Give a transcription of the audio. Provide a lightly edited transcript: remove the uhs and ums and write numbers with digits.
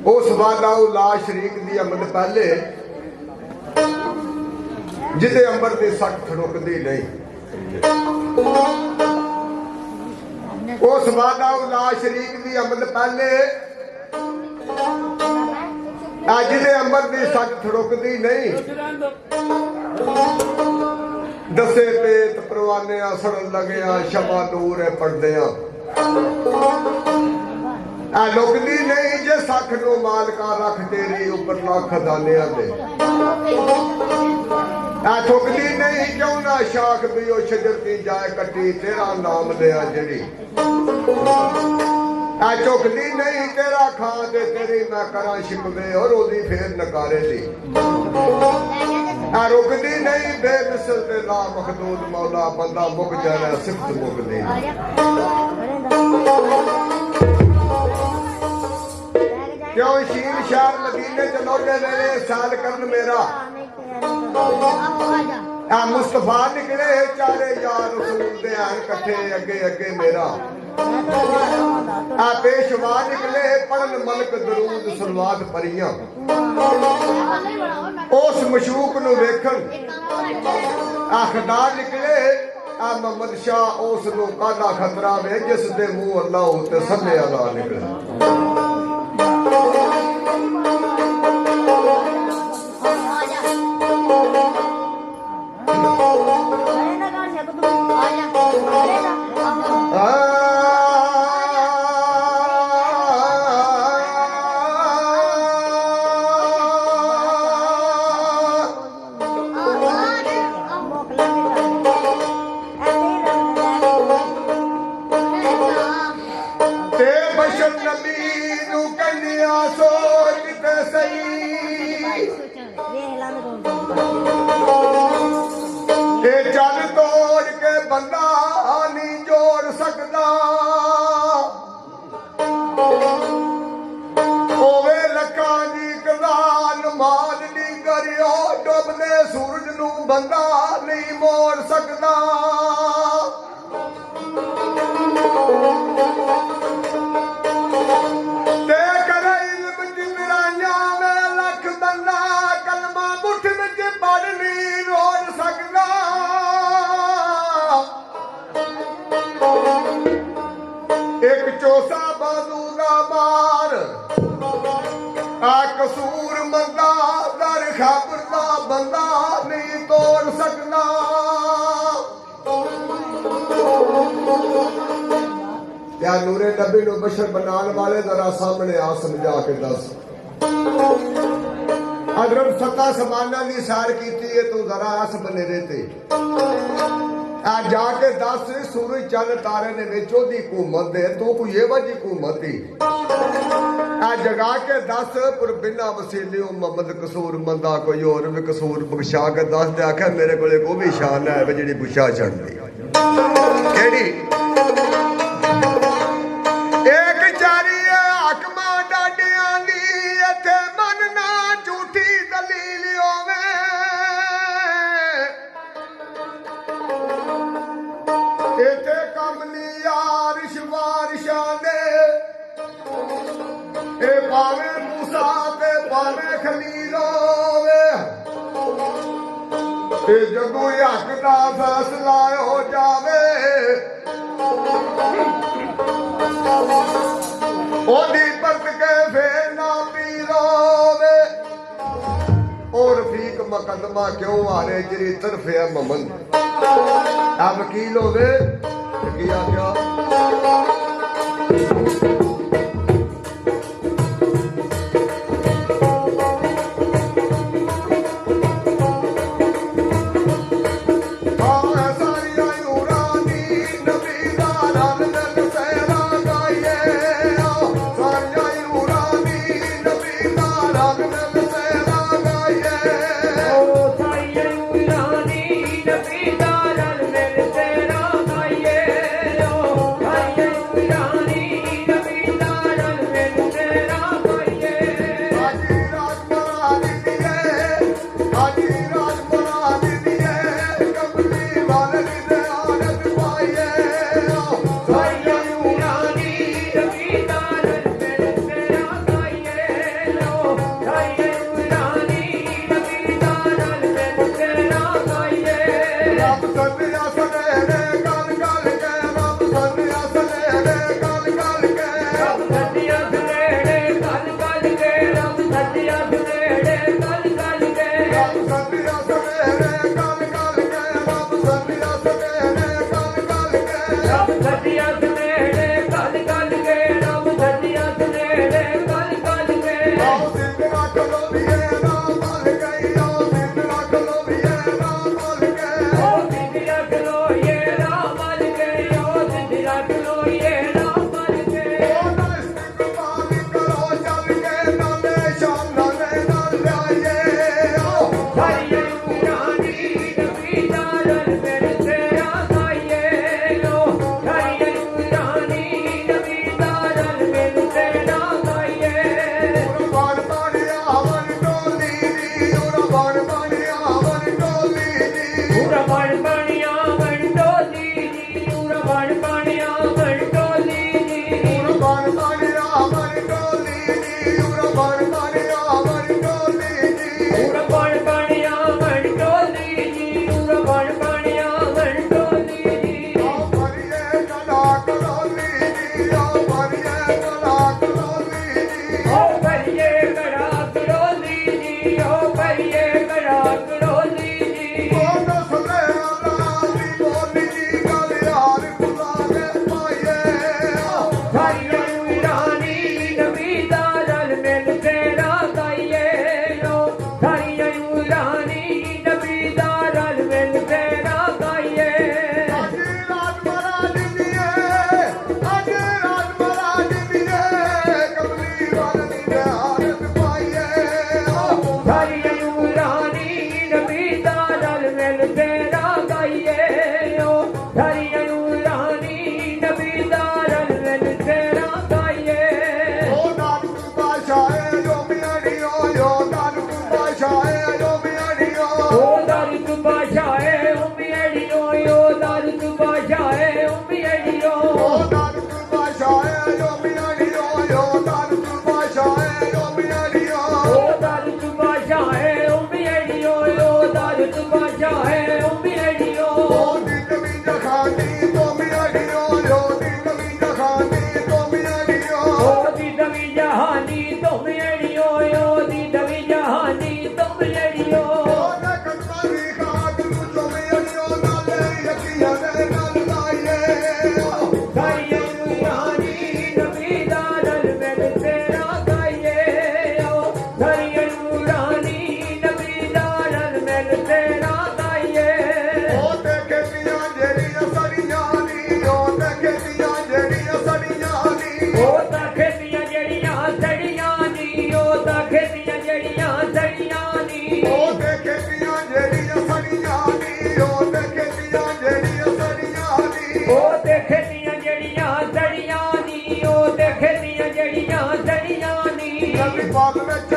उस वादा ला शरीक दी अमद पहले जिदे अंबर की सट रुकती नहीं। उस वादा ला शरीक दी अमद पहले जिदे अंबर की सट रुकती नहीं। दसे पेत परवाने सड़न लगे शमा दूर है पड़दे लुकदी नहीं जे सख नो मालका रख तेरी उपर ला खजाने दे। थुकदी नहीं क्यों ना शाख भी ओ शजरती जाए कटी तेरा नाम लिया जड़ी। चुकदी नहीं तेरा खां ते तेरी मैं करा शिकवे और ओदी फेर नकारे दी। रुकदी नहीं बेमिसल ते ला मखदूद मौला बंदा मुक जाना सिफत मुकदी। क्यों शील शहर मदीने च लोटे मेरे साल करन मेरा मुस्तफा निकले चारे यार रसूल दे हन कट्ठे अगे अगे मेरा पेशवा निकले पढ़न मलक दरूद सलवात परियां उस मशूक नू वेखन आखदार निकले मोहम्मद शाह उस नू काला खतरा वे जिस दे मुंह अल्लाह ते सभे अल्लाह निकले। चल तोड़ के बंदा नहीं जोड़ सकता ओवे लखा जी कलान माल नहीं करियो डुबने सूरज नू बंदा नहीं मोड़ सकता। एक चोसा बाजू का मार कसूर मंदा दर खबर का बंदा नहीं तोड़ सकता। क्या नूरे नबी नु बशर बनाने वाले जरा सामने आ समझा के दस। हजरत सत्ता समाना की सैर की तू जरा अस बनेरे ते जाके दस सूरज चंद तारे ने ओदी हुकूमत दे तू कोई एवं जी हुकूमत ही जगा के दस पर बिना वसीले मोहम्मद कसूर मंदा कोई और भी कसूर बख्शा के दस दे आख्या मेरे को वो भी शान है जी बुछा चढ़ती केड़ी एक चारी हकमा डाडिया दी इथे मन ना झूठी दलील होवे इथे कमली यार शिवारिशा ने ए पावे मूसा ते पावे खलील होवे ते जदों हक दा फैसला हो जावे ओदी परत के फेर ना पीर होवे और फीक मुकदमा क्यों हारे जिरी तरफ है ममन अब वकील होवे किया क्या ਕੇ ਰੱਬ ਸੱਜਿਆ ਸਵੇੜੇ ਕਲ ਕਲ ਕੇ ਰੱਬ ਸੱਜਿਆ ਸਵੇਰੇ ਕਲ ਕਲ ਕੇ ਰੱਬ ਸੱਜਿਆ ਸਵੇਰੇ ਕਲ ਕਲ ਕੇ ਰੱਬ ਸੱਜਿਆ ਸਵੇੜੇ ਕਲ ਕਲ ਕੇ ਰੱਬ ਸੱਜਿਆ ਸਵੇੜੇ ਕਲ ਕਲ ਕੇ ਆਓ ਦਿਨ ਰੱਖ ਲੋ ਵੀਏ ਰਾਮ ਮਲ ਗਈ ਆਓ ਦਿਨ ਰੱਖ ਲੋ ਵੀਏ ਰਾਮ ਮਲ ਗਏ ਓ ਸਿੱਧ ਰੱਖ ਲੋ ਇਹ ਰਾਮ ਮਲ ਕੇ ਓ ਸਿੱਧ ਰੱਖ ਲੋ ਇਹ ਰਾਮ ਮਲ ਕੇ ਉਹਦਾ ਇਸਤਿਕਬਾਲ ਕਰੋ ਚੱਲ ਕੇ ਨਾਲੇ ਸ਼ਾਨਾਂ ਦੇ ਨਾਲ ਜਾਈਏ ਆਓ ਹਰੀ ਰਾਣੀ ਨਬੀ ਦਾ ਰਲ ਮਿਲ ਤੇਰਾ ਗਾਈਏ ਲੋ ਹਰੀ ਰਾਣੀ ਨਬੀ ਦਾ ਰਲ ਮਿਲ ਤੇਰਾ ਗਾਈਏ ਬਣ ਬਣਿਆ ਵਨ ਟੋਲੀ ਦੀ ਉਹ ਬਣ ਬਣਿਆ ਵਨ ਟੋਲੀ ਦੀ ਪੂਰਾ ਬਣ ਬਣਿਆ ਵੰਡੋਲੀ ਜੀ ਪੂਰਾ ਬਣ ਬਣਿਆ ਵੰਡੋਲੀ ਜੀ ਬਣ ਬਣਿਆ ਵਨ ਟੋਲੀ ਦੀ ਉਹ ਬਣ ਬਣਿਆ ਵਨ ਟੋਲੀ ਦੀ ਪੂਰਾ ਬਣ ਬਣਿਆ ਵੰਡੋਲੀ ਜੀ ਪੂਰਾ ਬਣ ਬਣਿਆ ਵੰਡੋਲੀ ਜੀ ਆਓ ਭਰੀਏ ਕਲਾ ਕਲੋਲੀ ਦੀ ਆਓ ਭਰੀਏ ਕਲਾ ਕਲੋਲੀ ਦੀ ਓ ਭਈਏ ਕੜਾ ਕਰੋਲੀ ਜੀ ਓ ਭਈਏ ਕੜਾ ਕਰੋਲੀ ਜੀ ਉਹ ਦਸਲੇ ਅੱਲਾ ਦੀ ਬੋਲੀ ਦੀ ਗੱਲ ਯਾਰ ਖੁਦਾ ਦੇ ਪਾਈਏ ਹਰੀ ਰਾਣੀ ਨਬੀ ਦਾ ਰਲ ਮਿਲ ਤੇਰਾ ਗਾਈਏ ਲੋ ਹਰੀ ਰਾਣੀ ਨਬੀ ਦਾ ਰਲ ਮਿਲ ਤੇਰਾ ਗਾਈਏ ਅੱਜ ਰਾਤ ਮਹਾਰਾਜ ਦੀਏ ਅੱਜ ਰਾਤ ਮਹਾਰਾਜ ਦੀਏ ਕਮਲੀ ਵਾਲੀ ਦੇ ਹਾਰਤ ਪਾਈਏ ਹਰੀ ਰਾਣੀ ਨਬੀ ਦਾ ਰਲ ਮਿਲ ਤੇਰਾ ਗਾਈਏ ਓ ਹਰੀ ਰਾਣੀ ਨਬੀ ਦਾ ਰਲ ਮਿਲ ਤੇਰਾ ਗਾਈਏ ਉਹ ਨਾਨਕ ਬਾਸ਼ਾਏ ਜੋ ਮਿਆੜੀਓ ਜੋ ਨਾਨਕ ਬਾਸ਼ਾਏ ਜੋ ਮਿਆੜੀਓ ਓ ਦਰ ਤੂੰ ਬਾਸ਼ਾਏ ਉਮੀੜੀਓ ਓ ਦਰ ਤੂੰ ਬਾਸ਼ਾਏ ਉਮੀੜੀਓ ਉਹ ਨਾਨਕ ਬਾਸ਼ਾਏ ਜੋ ਮਿਆੜੀਓ ਜੋ ਨਾਨਕ ਬਾਸ਼ਾਏ ਜੋ ਮਿਆੜੀਓ ਓ ਦਰ ਤੂੰ ਬਾਸ਼ਾਏ ਉਮੀੜੀਓ ਓ ਦਰ ਤੂੰ ਬਾਸ਼ਾਏ ਉਮੀੜੀਓ ਉਹ ਦਿਨ ਵੀ ਜਖਾਨੀ ਤੋਂ ਮਿਆੜੀਓ ਜੋ ਦਿਨ ਵੀ ਜਖਾਨੀ ਤੋਂ ਮਿਆੜੀਓ ਓਦੀ ਦਵੀ ਜਹਾਨੀ ਤੁਮ ਏੜੀਓ ਓਦੀ ਦਵੀ ਜਹਾਨੀ ਤੁਮ ਏੜੀਓ ਉਹਨੇ ਕੰਤਾਰੀ ਖਾਕ ਨੂੰ ਚੁੰਮਿਆੜੀਓ ਨਾਲੇ ਯਕੀਆਂ ਦੇ ਨਾਲ ਲਾਈਏ ਸਾਈਏ ਰਾਣੀ ਨਬੀ ਦਾ ਰਲ ਮਿਲ ਤੇਰਾ ਗਾਈਏ ਓ ਸਾਈਏ ਰਾਣੀ ਨਬੀ ਦਾ ਰਲ ਮਿਲ ਤੇਰਾ ਗਾਈਏ ਉਹ ਤੇ ਖੇਤੀਆਂ ਜਿਹੜੀਆਂ ਸੜੀਆਂ ਨੀ ਉਹ ਤੇ ਖੇਤੀਆਂ ਜਿਹੜੀਆਂ ਸੜੀਆਂ ਨੀ ਉਹ ਤਾਂ ਖੇਤੀਆਂ ਜਿਹੜੀਆਂ ਸੜੀਆਂ ਨੀ ਉਹ ਤਾਂ ਖੇਤੀਆਂ ਜਿਹੜੀਆਂ ਸੜੀਆਂ ਨੀ ਉਹ ਤੇ ਖੇਤੀਆਂ ਜਿਹੜੀਆਂ ਸੜੀਆਂ ਨੀ ਉਹ ਤੇ ਖੇਤੀਆਂ ਜਿਹੜੀਆਂ ਸੜੀਆਂ ਨੀ ਉਹ ਤੇ ਖੇਤੀਆਂ ਜਿਹੜੀਆਂ ਸੜੀਆਂ ਨੀ ਉਹ ਤੇ ਖੇਤੀਆਂ ਜਿਹੜੀਆਂ ਸੜੀਆਂ ਨੀ ਨਬੀ ਪਾਕ ਵਿੱਚ